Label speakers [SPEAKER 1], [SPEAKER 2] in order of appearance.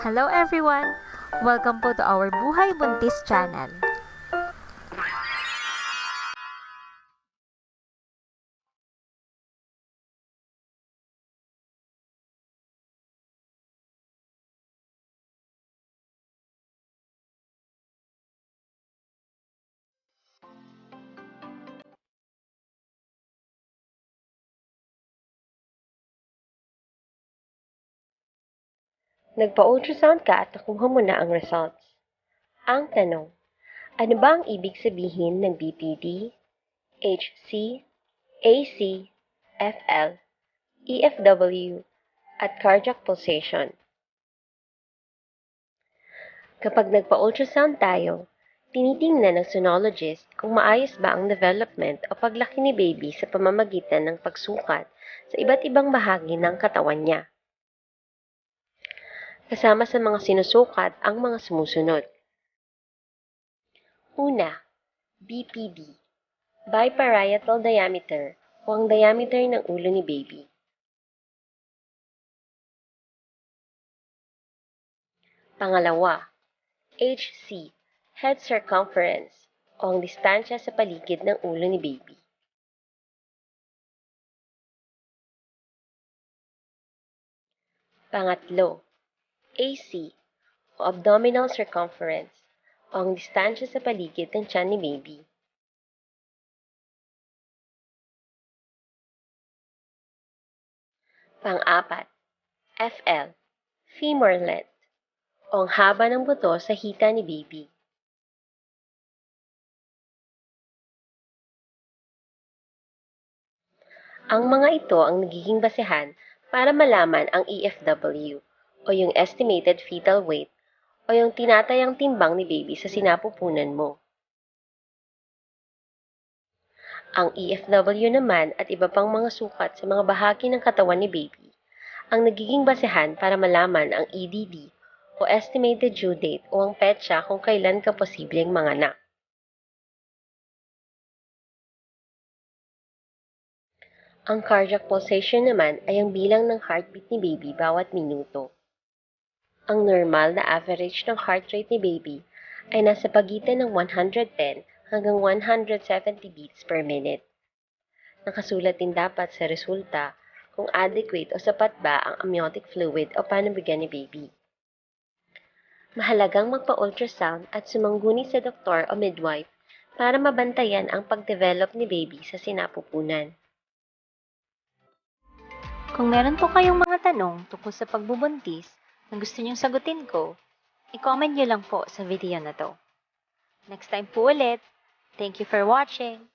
[SPEAKER 1] Hello everyone! Welcome po to our Buhay Buntis channel.
[SPEAKER 2] Nagpa-ultrasound ka at nakuha mo na ang results. Ang tanong, ano ba ang ibig sabihin ng BPD, HC, AC, FL, EFW, at cardiac pulsation? Kapag nagpa-ultrasound tayo, tinitingnan ng sonologist kung maayos ba ang development o paglaki ni baby sa pamamagitan ng pagsukat sa iba't ibang bahagi ng katawan niya. Kasama sa mga sinusukat ang mga sumusunod. Una, BPD, biparietal diameter o ang diameter ng ulo ni baby. Pangalawa, HC, head circumference o ang distansya sa paligid ng ulo ni baby. Pangatlo, AC o abdominal circumference o ang distansya sa paligid ng tiyan ni baby. Pang-apat, FL, femur length o ang haba ng buto sa hita ni baby. Ang mga ito ang nagiging basehan para malaman ang EFW o yung estimated fetal weight o yung tinatayang timbang ni baby sa sinapupunan mo. Ang EFW naman at iba pang mga sukat sa mga bahagi ng katawan ni baby ang nagiging basehan para malaman ang EDD o estimated due date o ang petsa kung kailan ka posibleng manganak. Ang cardiac pulsation naman ay ang bilang ng heartbeat ni baby bawat minuto. Ang normal na average ng heart rate ni baby ay nasa pagitan ng 110 hanggang 170 beats per minute. Nakasulat din dapat sa resulta kung adequate o sapat ba ang amniotic fluid o panabigan ni baby. Mahalagang magpa-ultrasound at sumangguni sa doktor o midwife para mabantayan ang pagdevelop ni baby sa sinapupunan.
[SPEAKER 1] Kung meron po kayong mga tanong tungkol sa pagbubuntis na gusto niyong sagutin ko, i-comment niyo lang po sa video na to. Next time po ulit. Thank you for watching.